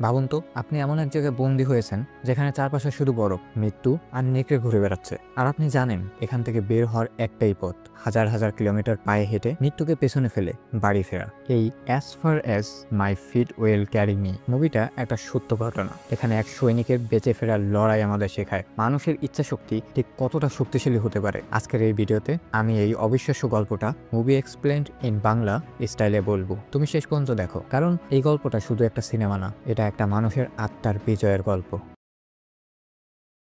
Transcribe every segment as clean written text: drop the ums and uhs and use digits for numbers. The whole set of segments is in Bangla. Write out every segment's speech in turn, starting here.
ভাবুন তো, আপনি এমন এক জায়গায় বন্দী হয়েছেন যেখানে চারপাশে শুধু বরফ, মৃত্যু আর নেকড়ে ঘুরে বেড়াচ্ছে। আর আপনি জানেন এখান থেকে বের হওয়ার একটাই পথ, হাজার হাজার কিলোমিটার পায়ে হেঁটে মৃত্যুকে পেছনে ফেলে বাড়ি ফেরা। এই as far as my feet will carry me মুভিটা একটা সত্য ঘটনা। এখানে এক সৈনিকের বেঁচে ফেরার লড়াই আমাদের শেখায় মানুষের ইচ্ছা শক্তি ঠিক কতটা শক্তিশালী হতে পারে। আজকের এই ভিডিওতে আমি এই অবিশ্বাস্য গল্পটা মুভি এক্সপ্লেন্ড ইন বাংলা স্টাইলে বলবো। তুমি শেষ পর্যন্ত দেখো, কারণ এই গল্পটা শুধু একটা সিনেমা না, এটা একটা মানুষের আত্মার বিজয়ের গল্প।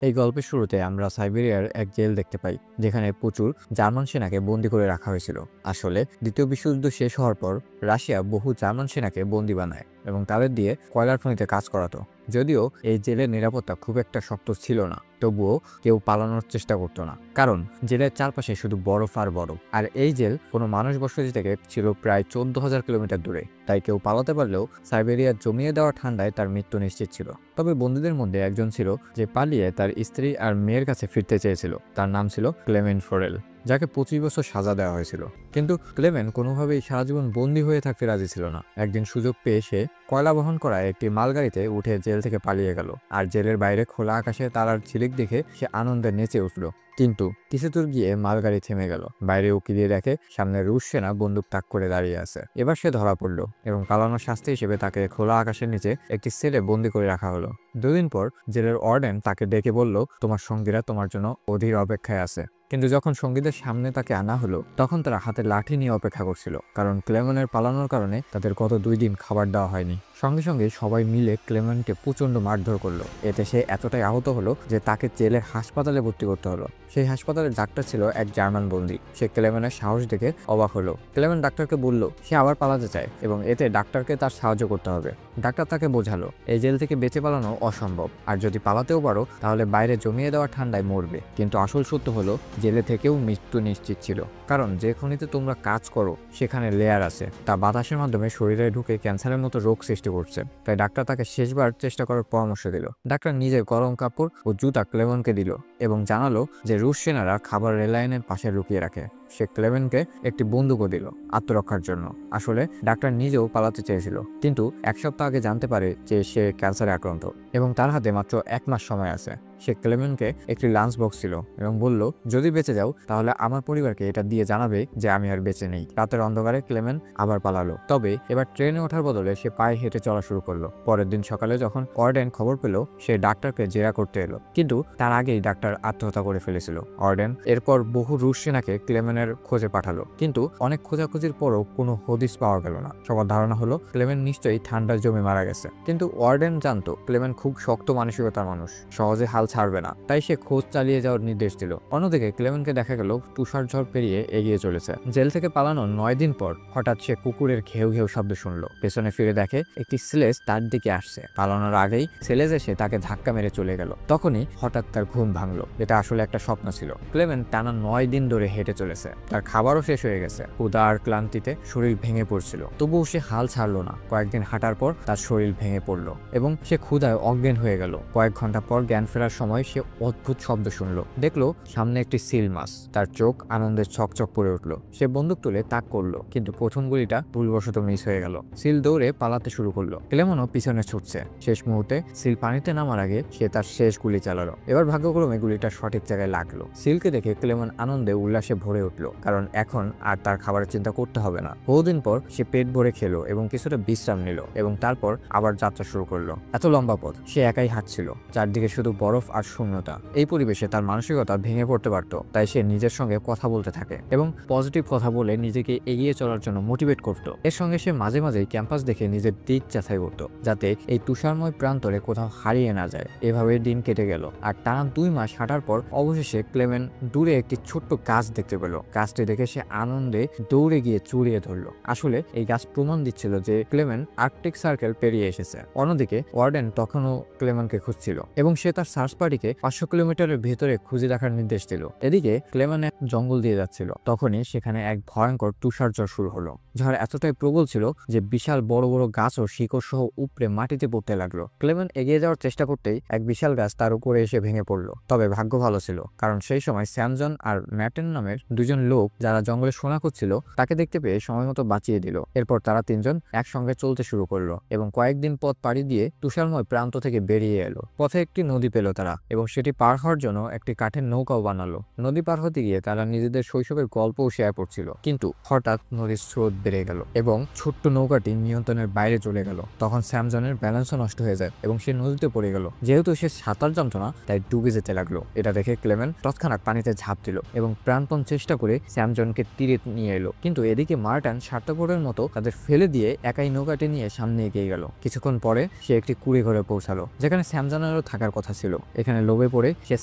এই গল্পের শুরুতে আমরা সাইবেরিয়ার এক জেল দেখতে পাই, যেখানে প্রচুর জার্মান সেনাকে বন্দী করে রাখা হয়েছিল। আসলে দ্বিতীয় বিশ্বযুদ্ধ শেষ হওয়ার পর রাশিয়া বহু জার্মান সেনাকে বন্দী বানায় এবং তাদের দিয়ে কয়লার খনিতে কাজ করাতো। যদিও এই জেলের নিরাপত্তা খুব একটা শক্ত ছিল না, তবুও কেউ পালানোর চেষ্টা করতো না, কারণ জেলের চারপাশে শুধু বরফ আর বরফ। আর এই জেল কোনো মানুষ বসতি থেকে ছিল প্রায় 14,000 কিলোমিটার দূরে, তাই কেউ পালাতে পারলেও সাইবেরিয়ার জমিয়ে দেওয়া ঠান্ডায় তার মৃত্যু নিশ্চিত ছিল। তবে বন্দীদের মধ্যে একজন ছিল যে পালিয়ে তার স্ত্রী আর মেয়ের কাছে ফিরতে চেয়েছিল। তার নাম ছিল ক্লেমেন্ট ফোরেল, যাকে 25 বছর সাজা দেওয়া হয়েছিল। কিন্তু ক্লেমেন্ট কোনোভাবেই সারা জীবন বন্দী হয়ে থাকতে রাজি ছিল না। একদিন সুযোগ পেয়ে সে কয়লা বহন করা একটি মালগাড়িতে উঠে জেল থেকে পালিয়ে গেল। আর জেলের বাইরে খোলা আকাশে তারার ঝিলিক দেখে সে আনন্দে নেচে উঠল। কিন্তু কিছু দূর গিয়ে মালগাড়ি থেমে গেল। বাইরে উঁকি দিয়ে দেখে সামনে রুশ সেনা বন্দুক তাক করে দাঁড়িয়ে আছে। এবার সে ধরা পড়ল এবং পালানোর শাস্তি হিসেবে তাকে খোলা আকাশের নিচে একটি সেলে বন্দী করে রাখা হলো। 2 দিন পর জেলের ওয়ার্ডেন তাকে ডেকে বলল, তোমার সঙ্গীরা তোমার জন্য অধীর অপেক্ষায় আছে। কিন্তু যখন সঙ্গীদের সামনে তাকে আনা হলো, তখন তারা হাতে লাঠি নিয়ে অপেক্ষা করছিল, কারণ ক্লেমেন্টের পালানোর কারণে তাদের গত 2 দিন খাবার দেওয়া হয়নি। সঙ্গে সঙ্গে সবাই মিলে ক্লেমেন্টকে প্রচন্ড মারধর করলো। এতে সে এতটাই আহত হলো যে তাকে জেলের হাসপাতালে ভর্তি করতে হলো। সেই হাসপাতালের ডাক্তার ছিল এক জার্মান বন্দী। সে ক্লেমেন্টের সাহস দেখে অবাক হলো। ক্লেমেন্ট ডাক্তারকে বলল সে আবার পালাতে চায় এবং এতে ডাক্তারকে তার সাহায্য করতে হবে। ডাক্তার তাকে বোঝালো এই জেল থেকে বেঁচে পালানো অসম্ভব, আর যদি পালাতেও পারো তাহলে বাইরে জমিয়ে দেওয়া ঠান্ডায় মরবে। কিন্তু আসল সত্য হলো জেলে থেকেও মৃত্যু নিশ্চিত ছিল, কারণ যে খনিতে তোমরা কাজ করো সেখানে লেয়ার আছে, তা বাতাসের মাধ্যমে শরীরে ঢুকে ক্যান্সারের মতো রোগ সৃষ্টি করছে। তাই ডাক্তার তাকে শেষবার চেষ্টা করার পরামর্শ দিল। ডাক্তার নিজে গরম কাপড় ও জুতা ক্লেমেন্টকে দিল এবং জানালো যে রুশ সেনারা খাবার রেললাইনের পাশে লুকিয়ে রাখে। সে ক্লেমেন্টকে একটি বন্দুকও দিল আত্মরক্ষার জন্য। আসলে ডাক্তার নিজেও পালাতে চেয়েছিল, কিন্তু 1 সপ্তাহ আগে জানতে পারে যে সে ক্যান্সারে আক্রান্ত এবং তার হাতে মাত্র 1 মাস সময় আছে। সে ক্লেমেন্টকে একটি লাঞ্চ বক্স ছিল এবং বলল, যদি বেঁচে যাও তাহলে আমার পরিবারকে এটা দিয়ে জানাবে যে আমি আর বেঁচে নেই। রাতের অন্ধকারে ক্লেমেন্ট আবার পালালো, তবে এবার ট্রেনে ওঠার বদলে সে পায়ে হেঁটে চলা শুরু করলো। পরের দিন সকালে যখন ওয়ার্ডেন খবর পেল, সে ডাক্তারকে জেরা করতে এলো, কিন্তু তার আগেই ডাক্তার আত্মহত্যা করে ফেলেছিল। ওয়ার্ডেন এরপর বহু রুশ সেনাকে ক্লেমেন্টের খোঁজে পাঠালো, কিন্তু অনেক খোঁজাখুঁজির পরও কোনো হদিস পাওয়া গেল না। সবার ধারণা হলো ক্লেমেন্ট নিশ্চয়ই ঠান্ডার জমে মারা গেছে। কিন্তু ওয়ার্ডেন জানতো ক্লেমেন্ট খুব শক্ত মানসিকতার মানুষ, সহজে হাল ছাড়বে না, তাই সে খোঁজ চালিয়ে যাওয়ার নির্দেশ দিল। অন্যদিকে ক্লেমেন্টকে দেখা গেল তুষার ঝড় পেরিয়ে এগিয়ে চলেছে। জেল থেকে পালানোর 9 দিন পর হঠাৎ সে কুকুরের ঘেউ ঘেউ শব্দ শুনলো। পেছনে ফিরে দেখে একটি সেলেস তার দিকে আসছে। পালানোর আগেই সেলেস এসে তাকে ধাক্কা মেরে চলে গেল। তখনই হঠাৎ তার ঘুম ভাঙলো। এটা আসলে একটা স্বপ্ন ছিল। ক্লেমেন্ট টানা 9 দিন ধরে হেঁটে চলেছে। তার খাবারও শেষ হয়ে গেছে। ক্ষুধা আর ক্লান্তিতে শরীর ভেঙে পড়ছিল, তবুও সে হাল ছাড়লো না। কয়েকদিন হাঁটার পর তার শরীর ভেঙে পড়লো এবং সে ক্ষুধায় অজ্ঞান হয়ে গেল। কয়েক ঘন্টা পর জ্ঞান ফেরার সময় সে অদ্ভুত শব্দ শুনলো। দেখলো সামনে একটি সিল মাছ। তার চোখ আনন্দের চকচক করে উঠলো। সে বন্দুক তুলে তাক করলো, কিন্তু প্রথম গুলিটা ভুলবশত মিস হয়ে গেল। সিল দৌড়ে পালাতে শুরু করলো। ক্লেমেন্টও পিছনে ছুটছে। শেষ মুহূর্তে সিল পানিতে নামার আগে সে তার শেষ গুলি চালালো। এবার ভাগ্যক্রমে গুলিটা সঠিক জায়গায় লাগলো। সিলকে দেখে ক্লেমেন্ট আনন্দে উল্লাসে ভরে উঠলো, কারণ এখন আর তার খাবারের চিন্তা করতে হবে না। বহুদিন পর সে পেট ভরে খেলো এবং কিছুটা বিশ্রাম নিল এবং তারপর আবার যাত্রা শুরু করলো। এত লম্বা পথ সে একাই হাঁটছিল, চারদিকে শুধু বরফ আর শূন্যতা। এই পরিবেশে তার মানসিকতা ভেঙে পড়তে পারত, তাই সে নিজের সঙ্গে কথা বলতে থাকে এবং পজিটিভ কথা বলে নিজেকে এগিয়ে চলার জন্য মোটিভেট করত। এর সঙ্গে সে মাঝে মাঝেই ক্যাম্পাস দেখে নিজের দিক যাচাই করত, যাতে এই তুষারময় প্রান্তরে কোথাও হারিয়ে না যায়। এভাবে দিন কেটে গেল, আর টানা 2 মাস হাঁটার পর অবশেষে ক্লেমেন্ট দূরে একটি ছোট্ট গাছ দেখতে পেল। গাছটি দেখে সে আনন্দে দৌড়ে গিয়ে চুড়িয়ে ধরল। আসলে এই গাছ প্রমাণ দিচ্ছিল যে ক্লেমেন্ট আর্কটিক সার্কেল পেরিয়ে এসেছে। অন্যদিকে ওয়ার্ডেন তখনও ক্লেমেন্টকে খুঁজছিল এবং সে তার সার্চ পার্টিকে 500 কিলোমিটারের ভেতরে খুঁজে দেখার নির্দেশ দিল। এদিকে ক্লেমেন্ট এক জঙ্গল দিয়ে যাচ্ছিল, তখনই সেখানে এক ভয়ঙ্কর তুষার ঝড় শুরু হলো। ঝড় এতটাই প্রবল ছিল যে বিশাল বড় বড় গাছ ও শিকড় সহ উপড়ে মাটিতে পড়তে লাগলো। ক্লেমেন্ট এগিয়ে যাওয়ার চেষ্টা করতেই এক বিশাল গাছ তার উপরে এসে ভেঙে পড়লো। তবে ভাগ্য ভালো ছিল, কারণ সেই সময় স্যামজন আর ম্যাটেন নামের 2 দুইজন লোক যারা জঙ্গলে সোনা খুঁজছিল তাকে দেখতে পেয়ে সময় মতো বাঁচিয়ে দিল। এরপর তারা তিনজন একসঙ্গে চলতে শুরু করলো এবং কয়েকদিন পথ পাড়ি দিয়ে তুষারময় প্রান্ত থেকে বেরিয়ে এলো। পথে একটি নদী পেল তারা এবং সেটি পার হওয়ার জন্য একটি কাঠের নৌকাও বানালো। নদী পার হতে গিয়ে তারা নিজেদের শৈশবের গল্পও শেয়ার করছিল, কিন্তু হঠাৎ নদীর স্রোত বেড়ে গেল এবং ছোট্ট নৌকাটি নিয়ন্ত্রণের বাইরে চলে গেল। তখন স্যামজনের ব্যালেন্সও নষ্ট হয়ে যায় এবং সে নদীতে পড়ে গেল। যেহেতু সে সাঁতার জানতো না তাই ডুবে যেতে লাগলো। এটা দেখে ক্লেমেন তৎক্ষণাৎ পানিতে ঝাঁপ দিল এবং প্রাণপণ চেষ্টা করে স্যামজনকে তীরে নিয়ে এলো। কিন্তু এদিকে মার্টান স্বার্থপরের মতো তাদের ফেলে দিয়ে একাই নৌকাটি নিয়ে সামনে এগিয়ে গেল। কিছুক্ষণ পরে সে একটি কুঁড়ে ঘরে পৌঁছালো যেখানে স্যামজনেরও থাকার কথা ছিল। এখানে লোভে পড়ে সে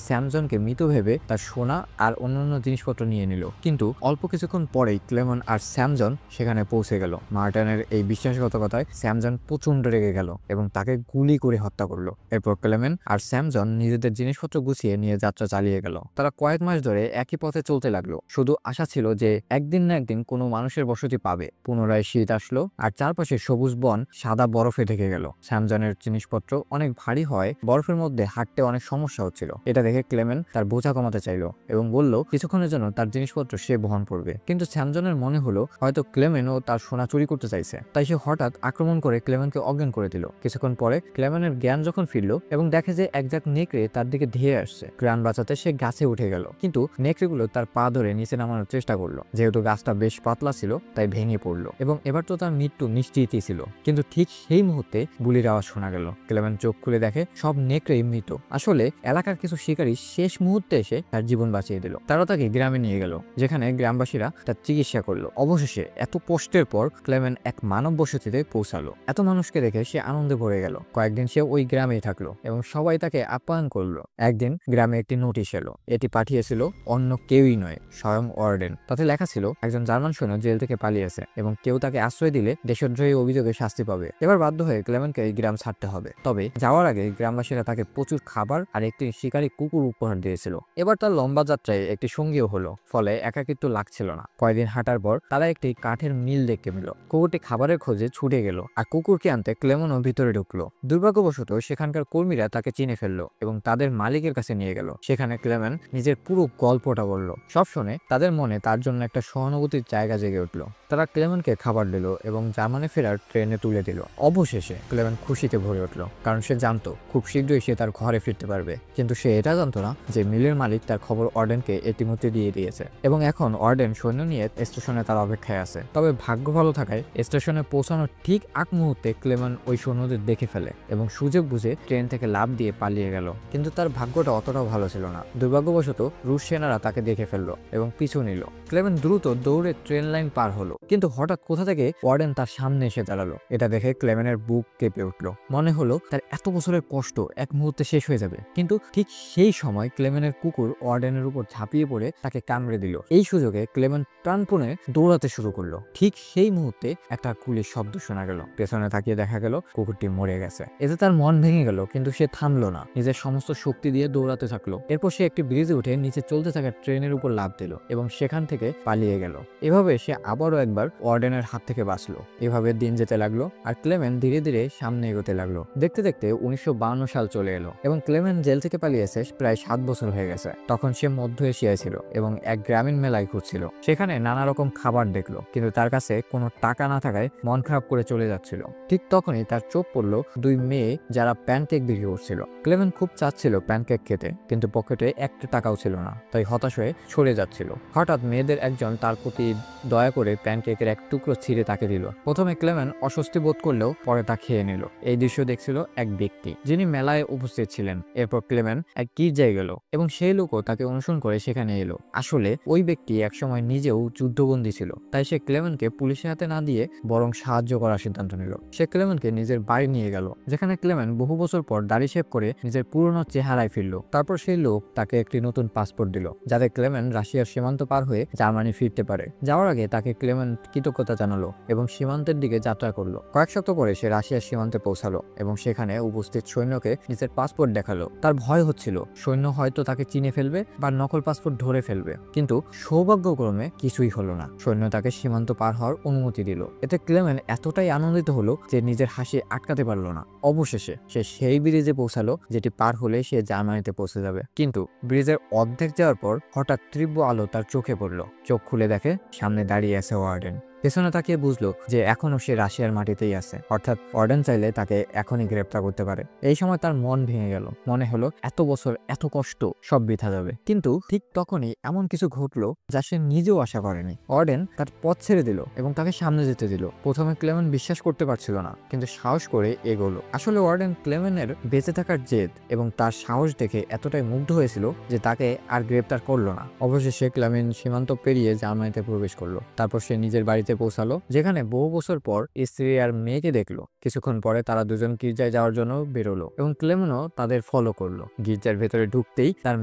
স্যামজনকে মৃত ভেবে তার সোনা আর অন্যান্য জিনিসপত্র নিয়ে নিল। কিন্তু অল্প কিছুক্ষণ পরেই ক্লেমন আর স্যামজন সেখানে পৌঁছে গেল। মার্টানের এই বিশ্বাসঘাতকতায় স্যামজন প্রচন্ড রেগে গেল এবং তাকে গুলি করে হত্যা করলো। এরপর ক্লেমেন আর স্যামজন নিজেদের জিনিসপত্র গুছিয়ে নিয়ে যাত্রা চালিয়ে গেল। তারা কয়েক মাস ধরে একই পথে চলতে লাগলো। শুধু আশা ছিল যে একদিন না একদিন কোনো মানুষের বসতি পাবে। পুনরায় শীত আসলো আর চারপাশে সবুজ বন সাদা বরফে ঢেকে গেল। স্যামজনের জিনিসপত্র অনেক ভারী হয় বরফের মধ্যে হাঁটতে অনেক সমস্যা হচ্ছিল। এটা দেখে ক্লেমেন তার বোঝা কমাতে চাইলো এবং বলল কিছুক্ষণের জন্য তার জিনিসপত্র সে বহন করবে। কিন্তু স্যামজনের মনে হলো হয়তো ক্লেমেনও তার সোনা চুরি করতে চাইছে, তাই সে হঠাৎ আক্রমণ করে ক্লেমেনকে অজ্ঞান করে দিল। কিছুক্ষণ পরে ক্লেমেনের জ্ঞান যখন ফিরল এবং দেখে যে একজাক নেকড়ে তার দিকে ধেয়ে আসছে, প্রাণ বাঁচাতে সে গাছে উঠে গেল। কিন্তু নেকড়েগুলো তার পা ধরে নিচে নামানোর চেষ্টা করলো। যেহেতু গাছটা বেশ পাতলা ছিল তাই ভেঙে পড়লো এবং এবার তো তার মৃত্যু নিশ্চিতই ছিল। কিন্তু ঠিক সেই মুহূর্তে গুলির আওয়াজ শোনা গেল। ক্লেমেন চোখ খুলে দেখে সব নেকড়েই মৃত। আসলে এলাকার কিছু শিকারী শেষ মুহূর্তে এসে তার জীবন বাঁচিয়ে দিল। তারা তাকে গ্রামে নিয়ে গেল যেখানে গ্রামবাসীরা তার চিকিৎসা করলো। অবশেষে এত কষ্টের পর ক্লেমেন এক মানব বসতিতে পৌঁছালো। এত মানুষকে দেখে সে আনন্দে ভরে গেল। কয়েকদিন সে ওই গ্রামেই থাকলো এবং সবাই তাকে আপ্যায়ন করলো। একদিন গ্রামে একটি নোটিশ এলো। এটি পাঠিয়েছিল অন্য কেউই নয়, স্বয়ং ওয়ার্ডেন। তাতে লেখা ছিল একজন জার্মান সৈন্য জেল থেকে পালিয়েছে এবং কেউ তাকে আশ্রয় দিলে দেশদ্রোহী অভিযোগে শাস্তি পাবে। এবার বাধ্য হয়ে ক্লেমেনকে এই গ্রাম ছাড়তে হবে। তবে যাওয়ার আগে গ্রামবাসীরা তাকে প্রচুর খাবার আর একটি শিকারী কুকুর উপহার দিয়েছিল। এবার তার লম্বা যাত্রায় একটি সঙ্গীও হলো, ফলে একাকিত্ব লাগছিল না। কয়েকদিন হাঁটার পর তারা একটি কাঠের মিল দেখতে পেল। কুকুরটি খাবারের খোঁজে ছুটে গেল আর কুকুরকে আনতে ক্লেমনও ভিতরে ঢুকলো। দুর্ভাগ্যবশত সেখানকার কর্মীরা তাকে চিনে ফেললো এবং তাদের মালিকের কাছে নিয়ে গেল। সেখানে ক্লেমেন নিজের পুরো গল্পটা বলল। সব শুনে তাদের মনে তার জন্য একটা সহানুভূতির জায়গা জেগে উঠলো। তারা ক্লেমেনকে খাবার দিল এবং জার্মানি ফেরার ট্রেনে তুলে দিল। অবশেষে ক্লেমেন খুশিতে ভরে উঠল, কারণ সে জানতো খুব শীঘ্রই সে তার ঘরে ফিরতে পারবে। কিন্তু সে এটা জানতো না যে মিলের মালিক তার খবর অর্ডেনকে ইতিমধ্যে দিয়ে দিয়েছে এবং এখন অর্ডেন সৈন্য নিয়ে স্টেশনে তার অপেক্ষায় আছে। তবে ভাগ্য ভালো থাকায় স্টেশনে পৌঁছানোর ঠিক আগ মুহূর্তে ক্লেমেন ওই সৈন্যদের দেখে ফেলে এবং সুযোগ বুঝে ট্রেন থেকে লাফ দিয়ে পালিয়ে গেল। কিন্তু তার ভাগ্যটা অতটাও ভালো ছিল না। দুর্ভাগ্যবশত রুশ সেনারা তাকে দেখে ফেললো এবং পিছু নিল। ক্লেমেন দ্রুত দৌড়ে ট্রেন লাইন পার হলো, কিন্তু হঠাৎ কোথা থেকে ওয়ার্ডেন তার সামনে এসে দাঁড়ালো। এটা দেখে ক্লেমেনের বুক কেঁপে উঠল। মনে হলো তার এত বছরের কষ্ট এক মুহূর্তে শেষ হয়ে যাবে। কিন্তু ঠিক সেই সময় ক্লেমেনের কুকুর ওয়ার্ডেনের উপর ঝাঁপিয়ে পড়ে তাকে কামড়ে দিল। এই সুযোগে ক্লেমেন প্রাণপণে দৌড়াতে শুরু করলো। ঠিক সেই মুহূর্তে একটা গুলির শব্দ শোনা গেল। পেছনে তাকিয়ে দেখা গেল কুকুরটি মরে গেছে। এতে তার মন ভেঙে গেল, কিন্তু সে থামলো না, নিজের সমস্ত শক্তি দিয়ে দৌড়াতে থাকলো। এরপর সে একটি ব্রিজে উঠে নিচে চলতে থাকা ট্রেনের উপর লাফ দিল এবং সেখান থেকে পালিয়ে গেল। এভাবে সে আবারও একবার ওয়ার্ডেনের হাত থেকে বাঁচলো। এভাবে দিন যেতে লাগলো আর ক্লেমেন ধীরে ধীরে সামনে এগোতে লাগলো। দেখতে দেখতে 1952 সাল চলে এলো এবং ক্লেমেন জেল থেকে পালিয়েছে প্রায় 7 বছর হয়ে গেছে। তখন সে মধ্য এশিয়ায় ছিল এবং এক গ্রামীণ মেলায় ঘুরছিল। সেখানে নানা রকম খাবার দেখলো, কিন্তু তার কাছে কোনো টাকা না থাকায় মন খারাপ করে চলে যাচ্ছিল। ঠিক তখনই তার চোখ পড়লো 2 মেয়ে যারা প্যানকেক বিক্রি করছিল। ক্লেমেন খুব চাচ্ছিল প্যানকেক খেতে, কিন্তু পকেটে একটা টাকাও ছিল না, তাই হতাশ হয়ে সরে যাচ্ছিল। হঠাৎ মেয়েদের একজন তার প্রতি দয়া করে প্যানকেকের এক টুকরো ছিঁড়ে তাকে দিল। প্রথমে ক্লেমেন অস্বস্তি বোধ করলেও পরে তা খেয়ে নিল। এই দৃশ্য দেখছিল এক ব্যক্তি যিনি মেলায় উপস্থিত ছিলেন। এরপর ক্লেমেন এক গির্জায় গেল এবং সেই লোকও তাকে অনুসরণ করে সেখানে এলো। আসলে ওই ব্যক্তি একসময় নিজেও যুদ্ধবন্দী ছিল, তাই সে ক্লেমেনকে পুলিশের হাতে না দিয়ে বরং সাহায্য করার সিদ্ধান্ত নিল। সে ক্লেমেনকে নিজের বাড়ি নিয়ে গেল, যেখানে ক্লেমেন বহু বছর পর দাড়ি শেভ করে নিজের পুরনো চেহারায় ফিরল। তারপর সেই লোক তাকে একটি নতুন পাসপোর্ট দিল, যাতে ক্লেমেন রাশিয়ার সীমান্ত পার হয়ে জার্মানি ফিরতে পারে। যাওয়ার আগে তাকে ক্লেমেন ক্লেমেন্ট কৃতজ্ঞতা জানালো এবং সীমান্তের দিকে যাত্রা করলো। কয়েক সপ্তাহ পরে সে রাশিয়ার সীমান্তে পৌঁছালো এবং সেখানে উপস্থিত সৈন্যকে নিজের পাসপোর্ট দেখালো। তার ভয় হচ্ছিল সৈন্য হয়তো তাকে চিনে ফেলবে বা নকল পাসপোর্ট ধরে ফেলবে, কিন্তু সৌভাগ্যক্রমে কিছুই হলো না। সৈন্য তাকে সীমান্ত পার হওয়ার অনুমতি দিল। এতে ক্লেমেন্ট এতটাই আনন্দিত হলো যে নিজের হাসি আটকাতে পারল না। অবশেষে সে সেই ব্রিজে পৌঁছালো যেটি পার হলে সে জার্মানিতে পৌঁছে যাবে। কিন্তু ব্রিজের অর্ধেক যাওয়ার পর হঠাৎ তীব্র আলো তার চোখে পড়লো। চোখ খুলে দেখে সামনে দাঁড়িয়ে আছে ওয়ার্ডেন। পেছনে তাকিয়ে বুঝলো যে এখনো সে রাশিয়ার মাটিতেই আছে, অর্থাৎ ওয়ার্ডেন চাইলে তাকে এখনই গ্রেপ্তার করতে পারে। এই সময় তার মন ভেঙে গেল। মনে হলো এত বছর এত কষ্ট সব বৃথা যাবে। কিন্তু ঠিক তখনই এমন কিছু ঘটলো যা সে নিজেও আশা করেনি। ওয়ার্ডেন তার পথ ছেড়ে দিল এবং তাকে সামনে যেতে দিল। প্রথমে ক্লেমেন্ট বিশ্বাস করতে পারছিল না, কিন্তু সাহস করে এগোলো। আসলে ওয়ার্ডেন ক্লেমেন্টের বেঁচে থাকার জেদ এবং তার সাহস দেখে এতটাই মুগ্ধ হয়েছিল যে তাকে আর গ্রেপ্তার করলো না। অবশেষে ক্লেমেন্ট সীমান্ত পেরিয়ে জার্মানিতে প্রবেশ করলো। তারপর সে নিজের বাড়িতে পৌঁছালো, যেখানে বহু বছর পর স্ত্রী আর মেয়েকে দেখলো। কিছুক্ষণ পরে তারা দুজন গির্জায় যাওয়ার জন্য বেরোলো এবং ক্লেমেন্টও তাদের ফলো করলো। গির্জার ভেতরে ঢুকতেই তার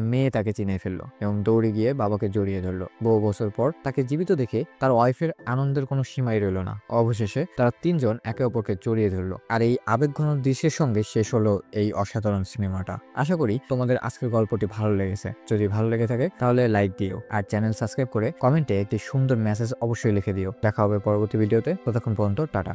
মেয়ে তাকে চিনে ফেললো এবং দৌড়ে গিয়ে বাবাকে জড়িয়ে ধরলো। বহু বছর পর তাকে জীবিত দেখে তার ওয়াইফের আনন্দের কোনো সীমাই রইল না। অবশেষে তারা তিনজন একে অপরকে জড়িয়ে ধরলো। আর এই আবেগঘন দৃশ্যের সঙ্গে শেষ হলো এই অসাধারণ সিনেমাটা। আশা করি তোমাদের আজকের গল্পটি ভালো লেগেছে। যদি ভালো লেগে থাকে তাহলে লাইক দিও আর চ্যানেল সাবস্ক্রাইব করে কমেন্টে একটি সুন্দর মেসেজ অবশ্যই লিখে দিও। দেখা হবে পরবর্তী ভিডিওতে। ততক্ষণ পর্যন্ত টাটা।